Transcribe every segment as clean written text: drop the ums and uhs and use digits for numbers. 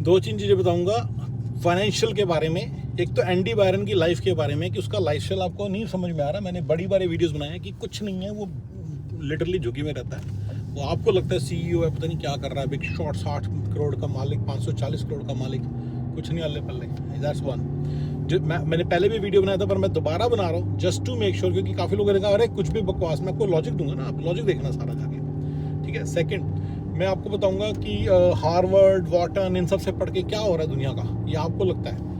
दो तीन चीज़ें बताऊंगा फाइनेंशियल के बारे में। एक तो एंडी बायरन की लाइफ के बारे में कि उसका लाइफस्टाइल आपको नहीं समझ में आ रहा। मैंने बड़ी बड़ी वीडियोस बनाए हैं कि कुछ नहीं है, वो लिटरली झुकी में रहता है। वो आपको लगता है CEO है, पता नहीं क्या कर रहा है, बिग शॉट 60 करोड़ का मालिक, 540 करोड़ का मालिक, कुछ नहीं अल्ले पल्ले। That's one. जो मैंने पहले भी वीडियो बनाया था पर मैं दोबारा बना रहा हूँ जस्ट टू मेक श्योर, क्योंकि काफ़ी लोगों ने कहा अरे कुछ भी बकवास। मैं आपको लॉजिक दूंगा ना, आप लॉजिक देखना सारा जाके, ठीक है। सेकंड, मैं आपको बताऊंगा कि हार्वर्ड, वॉटन, इन सब से पढ़ के क्या हो रहा है दुनिया का, ये आपको लगता है।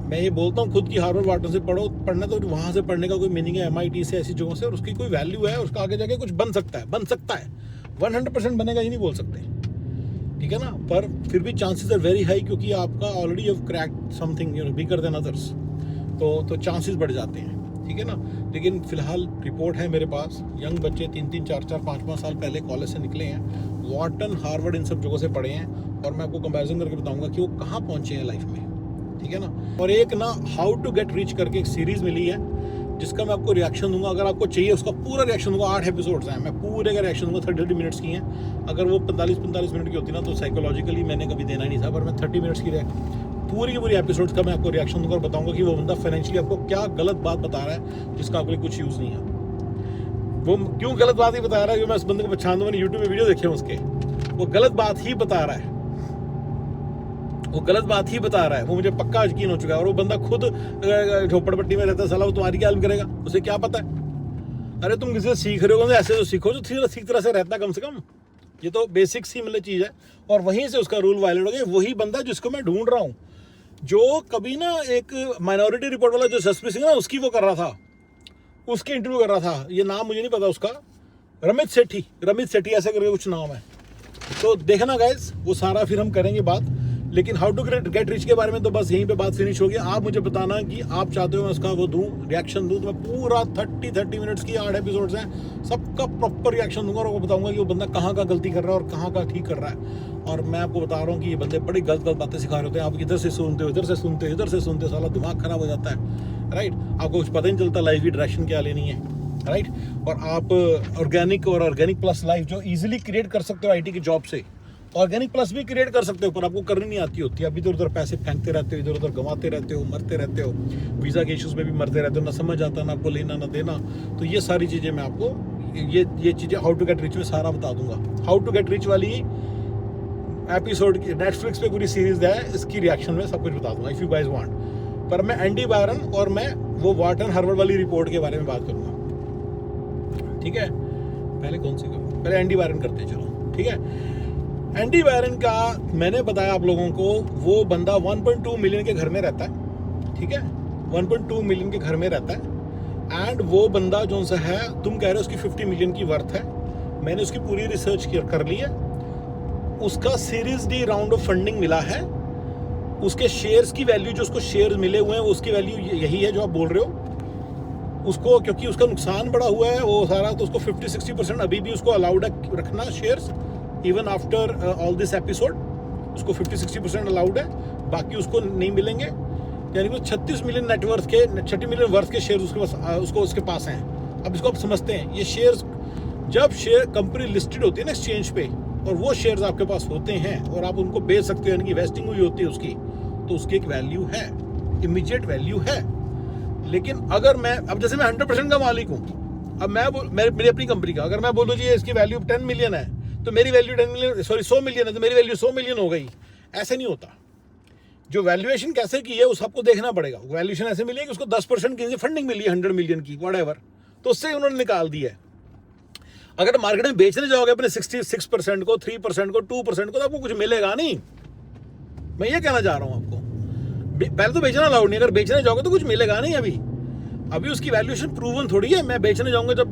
मैं ये बोलता हूँ खुद की हार्वर्ड, वॉटन से पढ़ना तो वहाँ से पढ़ने का कोई मीनिंग है, MIT से, ऐसी जगहों से, और उसकी कोई वैल्यू है, उसका आगे जाके कुछ बन सकता है 100% बनेगा ही नहीं बोल सकते, ठीक है ना। पर फिर भी चांसेस आर वेरी हाई, क्योंकि आपका already have cracked something bigger than others, तो चांसेस बढ़ जाते हैं, ठीक है ना। लेकिन फिलहाल रिपोर्ट है मेरे पास, यंग बच्चे 3-3, 4-4, 5-5 साल पहले कॉलेज से निकले हैं, वॉटन, हार्वर्ड, इन सब जगहों से पढ़े हैं, और मैं आपको कंपैरिजन करके बताऊंगा कि वो कहाँ पहुँचे हैं लाइफ में, ठीक है ना। और एक ना हाउ टू गेट रिच करके एक सीरीज़ मिली है, जिसका मैं आपको रिएक्शन दूंगा। अगर आपको चाहिए उसका पूरा रिएक्शन दूंगा, 8 एपिसोड्स हैं, मैं पूरे का रिएक्शन दूंगा। 30 मिनट्स की हैं। अगर वो 45 मिनट की होती ना तो साइकोलॉजिकली मैंने कभी देना ही नहीं था, पर मैं 30 मिनट्स की पूरी की पूरी एपिसोड्स का मैं आपको रिएक्शन दूंगा और बताऊंगा कि वो बंदा फाइनेंशियली आपको क्या गलत बात बता रहा है जिसका आपके लिए कुछ यूज़ नहीं है। वो क्यों गलत बात ही बता रहा है, क्योंकि मैं उस बंदे को पहचान दूँ, मैंने यूट्यूब में वीडियो देखे हैं उसके, वो गलत बात ही बता रहा है, वो गलत बात ही बता रहा है, वो मुझे पक्का यकीन हो चुका है। और वो बंदा खुद झोपड़पट्टी में रहता है, साला वो तुम्हारी क्या हेल्प करेगा, उसे क्या पता है। अरे तुम किसी से सीख रहे हो तो ऐसे तो सीखो जो ठीक तरह से रहता है कम से कम। ये तो बेसिक सी मतलब चीज़ है, और वहीं से उसका रूल वायलेट हो गया। वही बंदा जिसको मैं ढूंढ रहा हूँ, जो कभी ना एक माइनॉरिटी रिपोर्ट वाला जो जसप्रीत सिंह ना, उसकी वो कर रहा था, उसकी इंटरव्यू कर रहा था। ये नाम मुझे नहीं पता उसका, रमित सेठी ऐसे करके कुछ नाम है। तो देखना गाइस, वो सारा फिर हम करेंगे बात। लेकिन हाउ टू गेट रिच के बारे में तो बस यहीं पे बात फिनिश होगी। आप मुझे बताना कि आप चाहते हो मैं उसका वो दूं, रिएक्शन दूं, तो मैं पूरा 30 मिनट्स की 8 एपिसोड्स हैं, सबका प्रॉपर रिएक्शन दूंगा, और वो बताऊंगा कि वो बंदा कहाँ का गलती कर रहा है और कहाँ का ठीक कर रहा है। और मैं आपको बता रहा हूँ कि ये बंदे बड़ी गलत बातें सिखा रहे होते हैं। आप इधर से सुनते हो, इधर से सुनते, साला दिमाग खराब हो जाता है, राइट। आपको कुछ पता ही नहीं चलता लाइफ की डायरेक्शन क्या लेनी है, राइट। और आप ऑर्गेनिक प्लस लाइफ जो ईजिली क्रिएट कर सकते हो IT की जॉब से, ऑर्गेनिक प्लस भी क्रिएट कर सकते हो, पर आपको करनी नहीं आती होती है। अब इधर उधर पैसे फेंकते रहते हो, इधर उधर गंवाते रहते हो, मरते रहते हो, वीज़ा के इश्यूज़ में भी मरते रहते हो, ना समझ आता, ना आपको लेना ना देना। तो ये सारी चीज़ें मैं आपको ये चीज़ें हाउ टू गेट रिच में सारा बता दूंगा। हाउ टू गेट रिच वाली एपिसोड की नेटफ्लिक्स पे पूरी सीरीज है, इसकी रिएक्शन में सब कुछ बता दूंगा इफ़ यू गाइज वांट। पर मैं एंडी बायरन और मैं वो वॉटन हार्वर्ड वाली रिपोर्ट के बारे में बात करूँगा, ठीक है। पहले कौन सी करूँ, पहले एंडी बायरन करते हैं, चलो ठीक है। एंडी बायरन का मैंने बताया आप लोगों को, वो बंदा 1.2 मिलियन के घर में रहता है, ठीक है, 1.2 मिलियन के घर में रहता है। एंड वो बंदा जो सा है, तुम कह रहे हो उसकी 50 मिलियन की वर्थ है, मैंने उसकी पूरी रिसर्च कर ली है। उसका series D round of funding मिला है। उसके शेयर्स की वैल्यू, जो उसको शेयर्स मिले हुए हैं, उसकी वैल्यू यही है जो आप बोल रहे हो। उसको क्योंकि उसका नुकसान बड़ा हुआ है वो सारा, तो उसको 50-60% अभी भी उसको अलाउड है रखना shares, even after all this episode उसको 50-60% अलाउड है, बाकी उसको नहीं मिलेंगे। यानी कि 36 मिलियन नेटवर्थ के 30 मिलियन वर्थ के शेयर्स उसके पास हैं। अब इसको आप समझते हैं, ये शेयर्स जब शेयर कंपनी लिस्टेड होती है ना एक्सचेंज पे, और वो शेयर्स आपके पास होते हैं और आप उनको बेच सकते हो, यानी कि वेस्टिंग हुई होती है उसकी, तो उसकी एक वैल्यू है, इमीडिएट वैल्यू है। लेकिन अगर मैं, अब जैसे मैं 100% का मालिक हूँ, अब मेरी अपनी कंपनी का, अगर मैं बोलूँ जी इसकी वैल्यू 10 मिलियन है, तो मेरी वैल्यू 100 मिलियन है, तो मेरी वैल्यू 100 मिलियन हो गई। ऐसे नहीं होता। जो वैल्यूएशन कैसे की है उस आपको देखना पड़ेगा। वैल्यूएशन ऐसे मिली है कि उसको 10% की फंडिंग मिली है 100 मिलियन की, व्हाटएवर, तो उससे उन्होंने निकाल दी है। अगर मार्केट में बेचने जाओगे अपने 66% को, 3% को, 2% को, तो आपको कुछ मिलेगा नहीं। मैं ये कहना चाह रहा हूँ आपको, पहले तो बेचना अलाउड नहीं, अगर बेचने जाओगे तो कुछ मिलेगा नहीं। अभी उसकी वैल्यूएशन प्रूवन थोड़ी है। मैं बेचने जाऊंगा, जब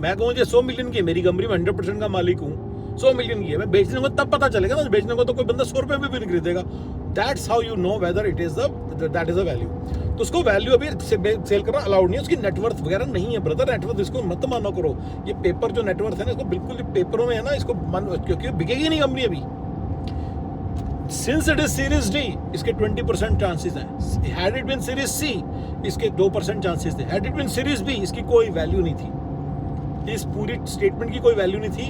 मैं कहूँ 100 मिलियन की मेरी कंपनी में 100% का मालिक हूँ, 100 मिलियन की है, मैं बेचने को तब पता चलेगा ना। बेचने को तो कोई बंदा 100 रुपये में भी नहीं खरीदेगा। That's how you know whether it is that is a value. तो उसको वैल्यू अभी सेल करना अलाउड नहीं है, उसकी नेटवर्थ वगैरह नहीं है ब्रदर। नेटवर्थ इसको मत मानो करो, ये पेपर जो नेटवर्थ है ना, इसको बिल्कुल पेपरों में है ना, इसको क्योंकि बिकेगी नहीं कंपनी अभी। Since it is series D, इसके 20% चांसेस हैं। Had it been series C, इसके 2% चांसेस थे। Had it been series B, इसकी कोई वैल्यू नहीं थी। इस पूरी स्टेटमेंट की कोई वैल्यू नहीं थी।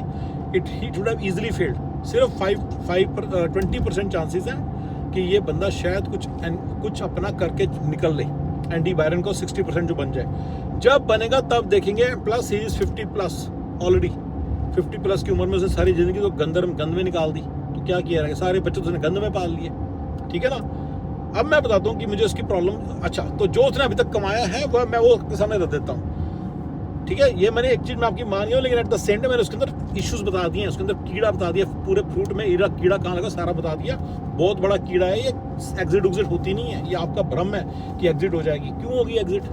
It would have easily failed. सिर्फ 20% चांसेस हैं कि ये बंदा शायद कुछ अपना करके निकल ले, एंडी बायरन को 60% जो बन जाए। जब बनेगा तब देखेंगे। प्लस ही इज 50+ ऑलरेडी, 50+ की उम्र में उसने सारी जिंदगी तो गंद में निकाल दी, तो क्या किया रहेगा, सारे बच्चे तो उसने गंद में पाल लिए, ठीक है ना। अब मैं बताता हूँ कि मुझे उसकी प्रॉब्लम, अच्छा तो जो उसने अभी तक कमाया है वह मैं वो आपके सामने रख देता हूँ, ठीक है। ये मैंने एक चीज़ मैं आपकी मान हूँ, लेकिन एट द सेम टाइम मैंने उसके अंदर इश्यूज बता दिए हैं, उसके अंदर कीड़ा बता दिया, पूरे फ्रूट में कीड़ा कहाँ लगा सारा बता दिया। बहुत बड़ा कीड़ा है ये, एग्जिट होती नहीं है, ये आपका भ्रम है कि एग्जिट हो जाएगी। क्यों होगी exit?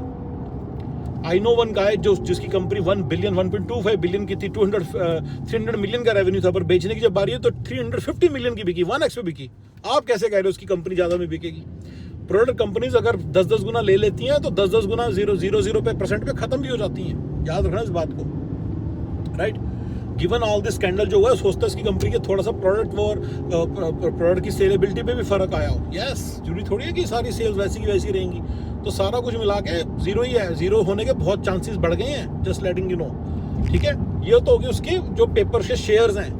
I know one guy जिसकी कंपनी 1 बिलियन 1.25 बिलियन की थी, 300 मिलियन का रेवेन्यू था, पर बेचने की जब बारी है तो 350 मिलियन की बिकी, 1x पे बिकी। आप कैसे कह रहे हो उसकी कंपनी ज्यादा में बिकेगी? प्रोडक्ट कंपनीज अगर 10-10 गुना ले लेती हैं तो 10-10 गुना 0.00% पे खत्म भी हो जाती हैं, याद रखना इस बात को, right. Given all this scandal जो हुआ है, सोचता है इसकी कंपनी के थोड़ा सा प्रोडक्ट और प्रोडक्ट की सेलेबिलिटी पे भी फर्क आया हो। यस, जरूरी थोड़ी है कि सारी सेल्स वैसी की वैसी रहेंगी, तो सारा कुछ मिला के जीरो ही है। जीरो होने के बहुत चांसेस बढ़ गए हैं, जस्ट लेटिंग यू नो, ठीक है। ये तो होगी उसकी जो पेपर के शेयर्स हैं।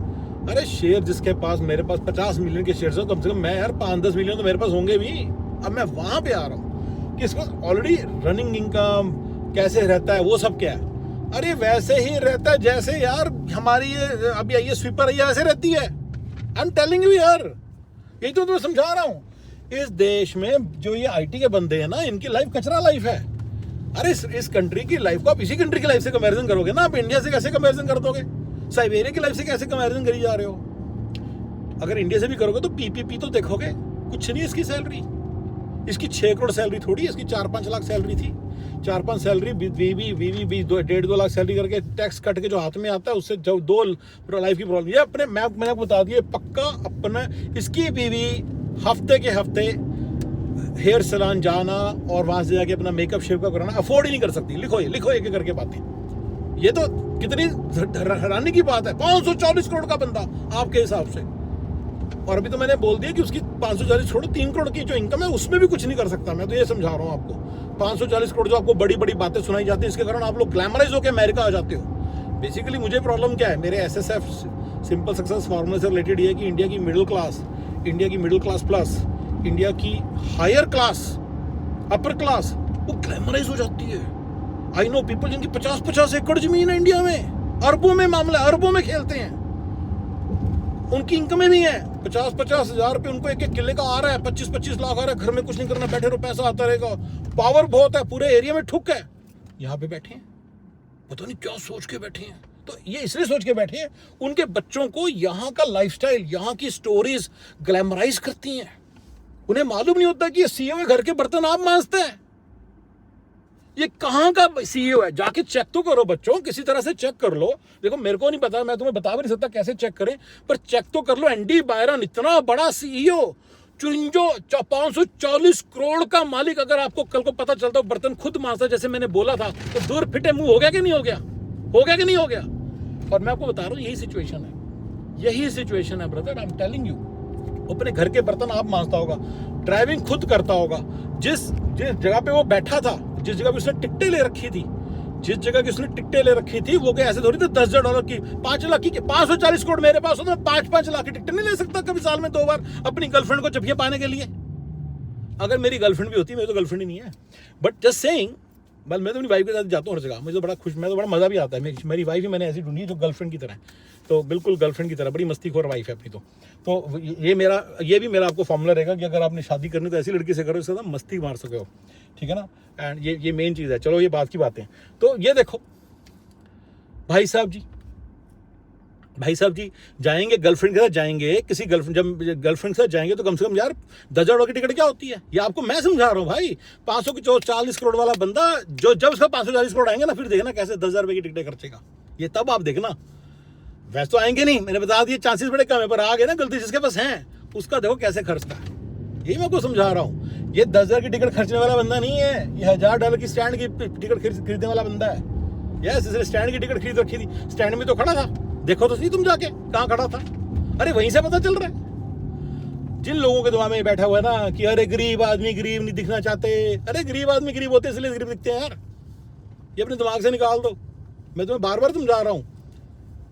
अरे शेयर जिसके पास, मेरे पास 50 मिलियन के शेयर्स हैं, कम से कम मैं यार 5-10 मिलियन तो मेरे पास होंगे भी। अब मैं वहां पे आ रहा हूँ कि इसके पास ऑलरेडी रनिंग इनकम कैसे रहता है, वो सब क्या है। अरे वैसे ही रहता है जैसे यार हमारी ये अभी ये स्वीपर है, ऐसे रहती है। आई एम टेलिंग यू यार, यही तो मैं समझा रहा हूँ। इस देश में जो ये आईटी के बंदे हैं ना, इनकी लाइफ कचरा लाइफ है। अरे इस कंट्री की लाइफ को आप इसी कंट्री की लाइफ से कंपैरिजन करोगे ना, आप इंडिया से कैसे कंपैरिजन कर दोगे? साइबेरिया की लाइफ से कैसे कंपैरिजन करी जा रहे हो? अगर इंडिया से भी करोगे तो पीपीपी तो देखोगे, कुछ नहीं इसकी सैलरी। इसकी 6 करोड़ सैलरी थोड़ी, इसकी 4-5 लाख सैलरी थी। 4-5 सैलरी वीवी 1.5-2 लाख सैलरी करके टैक्स कट के जो हाथ में आता है, उससे जो 2 लाइफ की प्रॉब्लम। ये अपने मैंने आपको बता दिया पक्का अपना। इसकी बीवी हफ्ते के हफ्ते हेयर सैलून जाना और वहां से जाके अपना मेकअप शेप का कराना अफोर्ड ही नहीं कर सकती। लिखो एक करके बातें। ये तो कितनी हैरानी की बात है। 540 करोड़ का बंदा आपके हिसाब से, और अभी तो मैंने बोल दिया कि उसकी 540 करोड़ 3 करोड़ की जो इनकम है उसमें भी कुछ नहीं कर सकता। मैं तो ये समझा रहा हूँ आपको, 540 करोड़ जो आपको बड़ी बड़ी बातें सुनाई जाती है, इसके कारण आप लोग ग्लैमराइज होकर अमेरिका आ जाते हो। बेसिकली मुझे प्रॉब्लम क्या है, मेरे SSF सिंपल सक्सेस फॉर्मूले से रिलेटेड ये है कि इंडिया की मिडिल क्लास प्लस इंडिया की हायर क्लास, अपर क्लास, वो ग्लैमराइज हो जाती है। आई नो पीपल जिनकी 50-50 एकड़ जमीन है इंडिया में, अरबों में मामला, अरबों में खेलते हैं। उनकी इनकम भी है 50-50 हजार रुपये, उनको एक किले का आ रहा है, 25-25 लाख आ रहा है, घर में कुछ नहीं करना, बैठे रहो पैसा आता रहेगा। पावर बहुत है, पूरे एरिया में ठुक है। यहाँ पे बैठे हैं, पता नहीं क्या सोच के बैठे हैं। तो ये इसलिए सोच के बैठे हैं, उनके बच्चों को यहाँ का लाइफस्टाइल, यहाँ की स्टोरीज ग्लैमराइज करती हैं। उन्हें मालूम नहीं होता कि ये CEO है, घर के बर्तन आप मांजते हैं। ये कहाँ का CEO है? जाके चेक तो करो बच्चों, किसी तरह से चेक कर लो। देखो मेरे को नहीं पता, मैं तुम्हें बता भी नहीं सकता कैसे चेक करें, पर चेक तो कर लो। एंडी बायरन इतना बड़ा CEO, 540 करोड़ का मालिक, अगर आपको कल को पता चलता है बर्तन खुद मांजता जैसे मैंने बोला था, तो दूर फिटे मुंह हो गया कि नहीं हो गया? हो गया कि नहीं हो गया? और मैं आपको बता रहा हूँ यही सिचुएशन है brother. I am telling you. अपने घर के बर्तन आप मांजता होगा, ड्राइविंग खुद करता होगा, जिस जगह पे वो बैठा था, जिस जगह पे उसने टिकटें ले रखी थी, वो क्या ऐसे थोड़ी थी $10,000 की, 5 लाख की, 540 करोड़ मेरे पास हो तो मैं 5-5 लाख की टिकटें नहीं ले सकता कभी साल में 2 बार अपनी गर्लफ्रेंड को जभिया पाने के लिए? अगर मेरी गर्लफ्रेंड भी होती, मेरी तो गर्लफ्रेंड ही नहीं है, बट जस्ट सेइंग। मैं तो अपनी वाइफ के साथ जाता हूँ हर जगह, मुझे मैं तो बड़ा मजा भी आता है। मेरी वाइफ ही मैंने ऐसी ढूंढी है जो गर्लफ्रेंड की तरह है, तो बिल्कुल गर्लफ्रेंड की तरह, बड़ी मस्तीखोर वाइफ है अपनी। तो ये भी मेरा आपको फॉर्मूला रहेगा कि अगर आपने शादी करनी तो ऐसी लड़की से करो, इससे ज़्यादा मस्ती मार सके हो, ठीक है ना। एंड ये मेन चीज़ है। चलो ये बात की बातें। तो ये देखो भाई साहब जी जाएंगे गर्लफ्रेंड के साथ, जाएंगे किसी गर्लफ्रेंड, जब गर्लफ्रेंड के साथ जाएंगे तो कम से कम यार 10,000 की टिकट क्या होती है, ये आपको मैं समझा रहा हूँ भाई। 540 करोड़ वाला बंदा जो जब उसका 540 करोड़ आएंगे ना, फिर देखना कैसे 10,000 रुपये की टिकटें खर्चेगा। ये तब आप देखना। वैसे तो आएंगे नहीं, मैंने बता दिया, चांसेस बड़े कम है, पर आ गए ना गलती जिसके पास हैं, उसका देखो कैसे खर्चता है। यही मैं आपको समझा रहा हूँ। ये 10,000 की टिकट खर्चने वाला बंदा नहीं है, ये $1,000 की स्टैंड की टिकट खरीदने वाला बंदा है। यस, इसने स्टैंड की टिकट खरीद रखी थी, स्टैंड में तो खड़ा था, देखो तो सही तुम जाके कहाँ खड़ा था। अरे वहीं से पता चल रहा है। जिन लोगों के दिमाग में बैठा हुआ है ना कि अरे गरीब आदमी गरीब नहीं दिखना चाहते, अरे गरीब आदमी गरीब होते इसलिए गरीब दिखते हैं यार, ये अपने दिमाग से निकाल दो। मैं तुम्हें बार बार समझा रहा हूँ।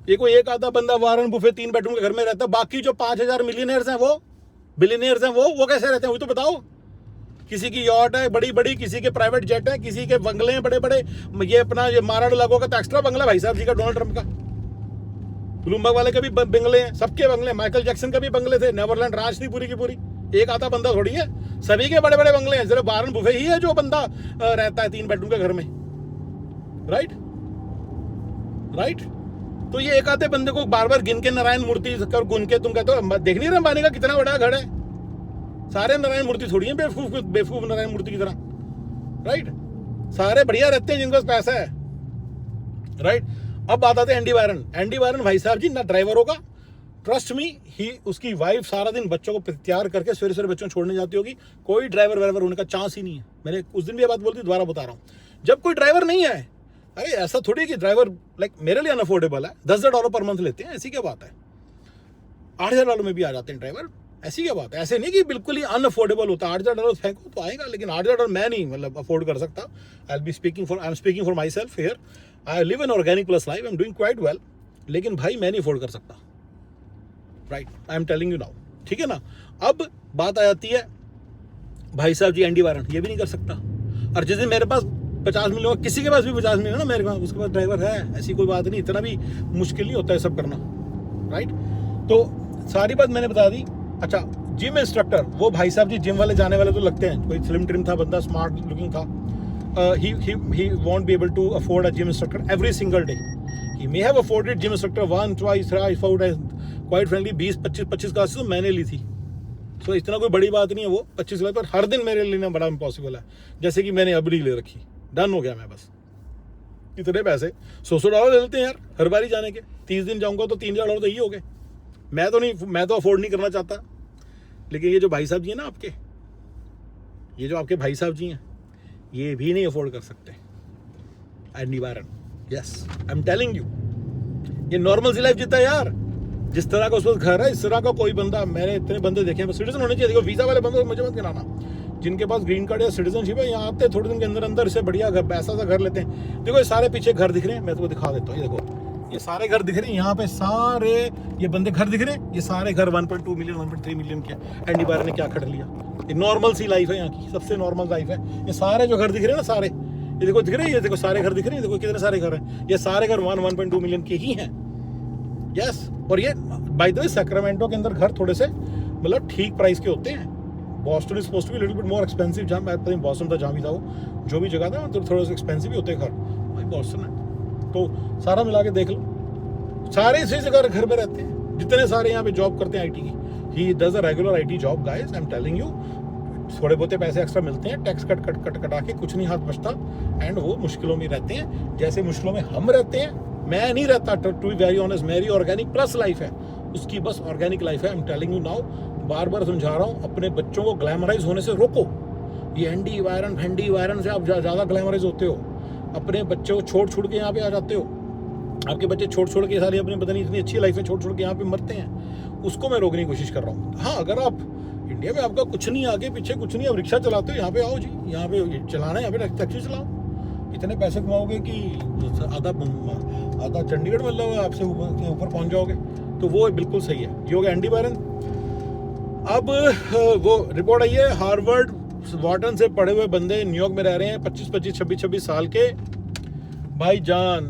ये कोई एक आधा बंदा वारन बुफे 3 बेडरूम के घर में रहता है, बाकी जो 5,000 मिलियनर्स हैं वो बिलियनियर्स हैं वो कैसे रहते हैं वो तो बताओ। किसी की यॉट है बड़ी बड़ी, किसी के प्राइवेट जेट है, किसी के बंगले हैं बड़े बड़े। ये अपना ये मारा लागो का तो एक्स्ट्रा बंगला भाई साहब जी का, डोनाल्ड ट्रंप का, ब्लूमबर्ग वाले के भी बंगले हैं, सबके बंगले, माइकल जैक्सन का भी बंगले थे, नेवरलैंड राज थी पूरी की पूरी, एक आता बंदा थोड़ी है, सभी के बड़े बड़े बंगले हैं। सिर्फ वारन बुफे ही है जो बंदा रहता है 3 बेडरूम के घर में, राइट राइट। तो ये एक आधे बंदे को बार बार गिन के नारायण मूर्ति कर गुन के तुम कहते हो, देख नहीं रहे अंबानी का कितना बड़ा घर है। सारे नारायण मूर्ति थोड़ी है बेवकूफ नारायण मूर्ति की तरह, राइट। सारे बढ़िया रहते हैं जिनके पास पैसा है, राइट। अब बात आते हैं एंडी वायरन। एंडी वायरन भाई साहब जी ना ड्राइवर होगा, ट्रस्ट मी ही, उसकी वाइफ सारा दिन बच्चों को तैयार करके सवेरे सवेरे बच्चों को छोड़ने जाती होगी, कोई ड्राइवर वाइवर होने का चांस ही नहीं है। मैंने उस दिन भी ये बात बोली थी, दोबारा बता रहा हूँ, जब कोई ड्राइवर नहीं है, अरे ऐसा थोड़ी है कि ड्राइवर लाइक मेरे लिए अनअफोर्डेबल है, $10,000 पर मंथ लेते हैं, ऐसी क्या बात है, $8,000 में भी आ जाते हैं ड्राइवर, ऐसी क्या बात है। ऐसे नहीं कि बिल्कुल ही अनअफोर्डेबल होता, $8,000 फेंको तो आएगा, लेकिन $8,000 मैं नहीं मतलब अफोर्ड कर सकता। I am speaking for my self here, I live an organic plus life, I am doing quite well, लेकिन भाई मैं नहीं अफोर्ड कर सकता, right, I am telling you now, ठीक है ना। अब बात आ जाती है भाई साहब जी एंडी वायरन, ये भी नहीं कर सकता। और जिस दिन मेरे पास 50 मिलियन होगा, किसी के पास भी 50 मिलियन ना, मेरे पास उसके पास ड्राइवर है, ऐसी कोई बात नहीं, इतना भी मुश्किल नहीं होता है सब करना, राइट। तो सारी बात मैंने बता दी। अच्छा, जिम इंस्ट्रक्टर, वो भाई साहब जी जिम वाले जाने वाले तो लगते हैं, कोई स्लिम ट्रिम था बंदा, स्मार्ट लुकिंग था, he won't be able to afford a gym instructor every single day. He may have afforded gym instructor once, twice, thrice, 4 times. Quite frankly 20-25 classes तो मैंने ली थी, तो इतना कोई बड़ी बात नहीं है वो 25 क्लास, पर हर दिन मेरे लेना बड़ा इम्पॉसिबल है, जैसे कि मैंने अभी ले रखी, डन हो गया मैं बस। इतने पैसे $100 ले लेते हैं यार हर बारी जाने के, 30 दिन जाऊंगा तो $3,000 तो ही हो गए। मैं तो अफोर्ड नहीं करना चाहता, लेकिन ये जो भाई साहब जी हैं ना आपके, ये जो आपके भाई साहब जी हैं, ये भी नहीं अफोर्ड कर सकते। Andy Byron, yes I am telling you, ये नॉर्मल सी लाइफ जीता है यार, जिस तरह का उस वक्त घर है, इस तरह का कोई बंदा, मैंने इतने बंदे देखे हैं, सिटीजन होने चाहिए। देखो वीजा वाले बंदे मुझे मत गिनाना, जिनके पास ग्रीन कार्ड या सिटीजनशिप है, यहाँ आते थोड़े दिन के अंदर अंदर से बढ़िया घर, ऐसा सा घर लेते हैं। देखो ये सारे पीछे घर दिख रहे हैं, मैं तुमको दिखा देता हूँ, ये देखो ये सारे घर दिख रहे हैं, यहाँ पे सारे ये बंदे घर दिख रहे हैं, ये सारे घर 1.2 मिलियन 1.3 मिलियन के। एंडी वायरन ने क्या खरीद लिया, ये नॉर्मल सी लाइफ है यहाँ की, सबसे नॉर्मल लाइफ है। ये सारे जो घर दिख रहे हैं ना, सारे ये देखो दिख रहे हैं, ये देखो सारे घर दिख रहे हैं, देखो कितने सारे घर हैं, ये सारे घर 1.2 मिलियन के ही हैं, यस। और ये बाय द वे सैक्रामेंटो के अंदर घर थोड़े से मतलब ठीक प्राइस के होते हैं। Boston is supposed to be little bit more expensive, जहाँ मैं पता नहीं बॉस्टन था जहाँ भी था वो, जो भी जगह था तो थोड़ा सा एक्सपेंसिव ही होते हैं घर, भाई बॉस्टन है। तो सारा मिला के देख लो, सारे इसी जगह घर में रहते हैं, जितने सारे यहाँ पे जॉब करते हैं आईटी की। He does a regular IT job guys, I am telling you, थोड़े बहुत पैसे एक्स्ट्रा मिलते हैं, टैक्स कटा के कुछ नहीं हाथ बचता, एंड वो मुश्किलों में रहते हैं जैसे मुश्किलों में हम रहते हैं। मैं नहीं रहता, टू बी वेरी ऑनेस्ट, मेरी ऑर्गेनिक प्लस लाइफ है, उसकी बस ऑर्गेनिक लाइफ है। I am telling you now, बार बार समझा रहा हूँ, अपने बच्चों को ग्लैमराइज होने से रोको। ये एंडी वायरन से आप ज़्यादा ग्लैमराइज होते हो, अपने बच्चों को छोड़ के यहाँ पे आ जाते हो। आपके बच्चे छोड़ के सारी अपनी पता नहीं इतनी अच्छी लाइफ है छोड़ के यहाँ पे मरते हैं, उसको मैं रोकने की कोशिश कर रहा हूँ। हाँ, अगर आप इंडिया में आपका कुछ नहीं, आगे पीछे कुछ नहीं, आप रिक्शा चलाते हो, यहाँ पे आओ जी, यहाँ पे चलाना है, यहाँ पे टैक्सी चलाओ, इतने पैसे कमाओगे कि आधा चंडीगढ़ मतलब आपसे ऊपर पहुँच जाओगे, तो वो बिल्कुल सही है। ये हो गया एंडी वायरन। अब वो रिपोर्ट आई है, हार्वर्ड वॉर्टन से पढ़े हुए बंदे न्यूयॉर्क में रह रहे हैं, 25-26 साल के भाईजान,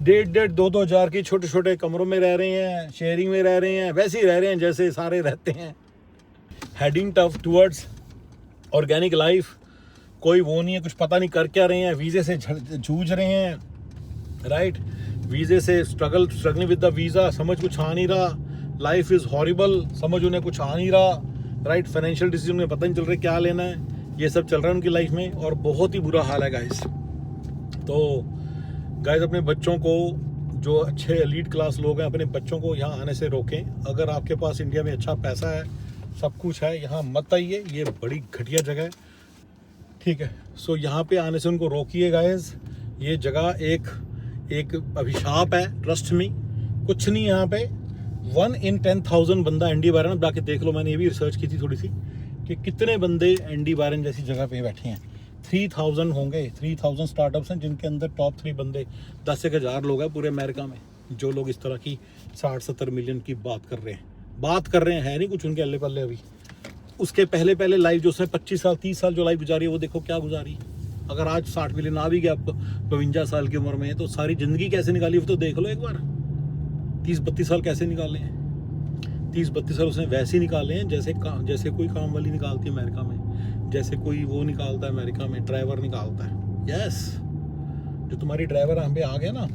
1.5-2 हज़ार की छोटे कमरों में रह रहे हैं, शेयरिंग में रह रहे हैं, वैसे ही रह रहे हैं जैसे सारे रहते हैं। Heading tough towards organic life, कोई वो नहीं है, कुछ पता नहीं कर क्या रहे हैं, वीज़े से जूझ रहे हैं, राइट, वीज़े से स्ट्रगलिंग विद द वीज़ा, समझ कुछ आ नहीं रहा, लाइफ इज़ हॉरिबल, समझ उन्हें कुछ आ नहीं रहा, राइट, फाइनेंशियल डिसीजन में पता नहीं चल रहा क्या लेना है, ये सब चल रहा है उनकी लाइफ में, और बहुत ही बुरा हाल है गाइस। तो गाइस अपने बच्चों को, जो अच्छे एलीट क्लास लोग हैं, अपने बच्चों को यहाँ आने से रोकें। अगर आपके पास इंडिया में अच्छा पैसा है, सब कुछ है, यहाँ मत आइए, ये बड़ी घटिया जगह है, ठीक है। सो यहाँ पे आने से उनको रोकिए गाइस, ये जगह एक अभिशाप है, ट्रस्ट मी, कुछ नहीं यहाँ पे। 1 in 10,000 बंदा एंडी वायरन, जाके देख लो, मैंने ये भी रिसर्च की थी थोड़ी सी, कि कितने बंदे एंडी वायरन जैसी जगह पे बैठे हैं। 3000 होंगे, 3000 स्टार्टअप्स हैं जिनके अंदर टॉप 3 बंदे, 10 से 1000 लोग हैं पूरे अमेरिका में, जो लोग इस तरह की 60-70 मिलियन की बात कर रहे हैं, बात कर रहे हैं, है नहीं कुछ उनके अल्ले पल्ले अभी। उसके पहले पहले लाइफ जो उसने 25 साल 30 साल जो लाइफ गुजारी है वो देखो क्या गुजारी। अगर आज 60 मिलियन आ भी गया 52 साल की उम्र में, तो सारी ज़िंदगी कैसे निकाली वो तो देख लो एक बार। 30-32 साल कैसे निकाले हैं? 30-32 साल उसने वैसे ही निकाले हैं जैसे कोई काम वाली निकालती है अमेरिका में, जैसे कोई वो निकालता है अमेरिका में, ड्राइवर निकालता है। यस, जो तुम्हारी ड्राइवर यहाँ पे आ गया ना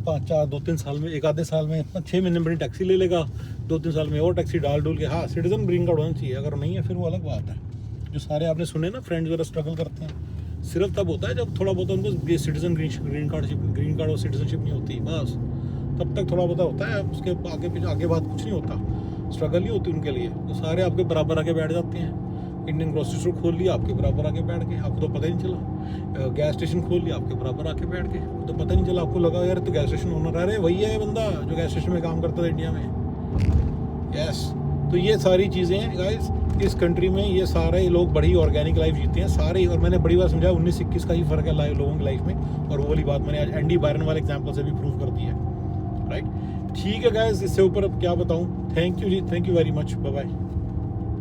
5-4 2-3 साल में, एक आधे साल में 6 महीने में बड़ी टैक्सी ले लेगा, 2-3 साल में और टैक्सी डाल डूल के। हाँ, सिटीजन ग्रीन कार्ड होना चाहिए, अगर नहीं है फिर वो अलग बात है। जो सारे आपने सुने ना फ्रेंड्स वगैरह स्ट्रगल करते हैं, सिर्फ तब होता है जब थोड़ा बहुत उनको सिटीजन ग्रीन कार्ड और सिटीजनशिप नहीं होती, बस तब तक थोड़ा बहुत होता है। उसके आगे बात कुछ नहीं होता, स्ट्रगल नहीं होती उनके लिए। तो सारे आपके बराबर आके बैठ जाते हैं। इंडियन ग्रोसरी स्टोर खोल लिया, आपके बराबर आके बैठ गए, आपको तो पता ही नहीं चला। गैस स्टेशन खोल लिया, आपके बराबर आके बैठ गए, तो पता नहीं चला। आपको लगा यार तो गैस स्टेशन ओनर, अरे वही है बंदा जो गैस स्टेशन में काम करता था इंडिया में। यस, तो ये सारी चीज़ें गाइस इस कंट्री में ये सारे लोग बड़ी ऑर्गेनिक लाइफ जीते हैं सारे। और मैंने बड़ी बार समझाया 19-21 का ही फ़र्क है लोगों की लाइफ में, और वो वाली बात मैंने आज एंडी बायरन वाले एग्जाम्पल से भी प्रूव कर दी है। राइट, ठीक है गाइस, इससे ऊपर अब क्या बताऊँ। थैंक यू जी, thank you very much, bye bye.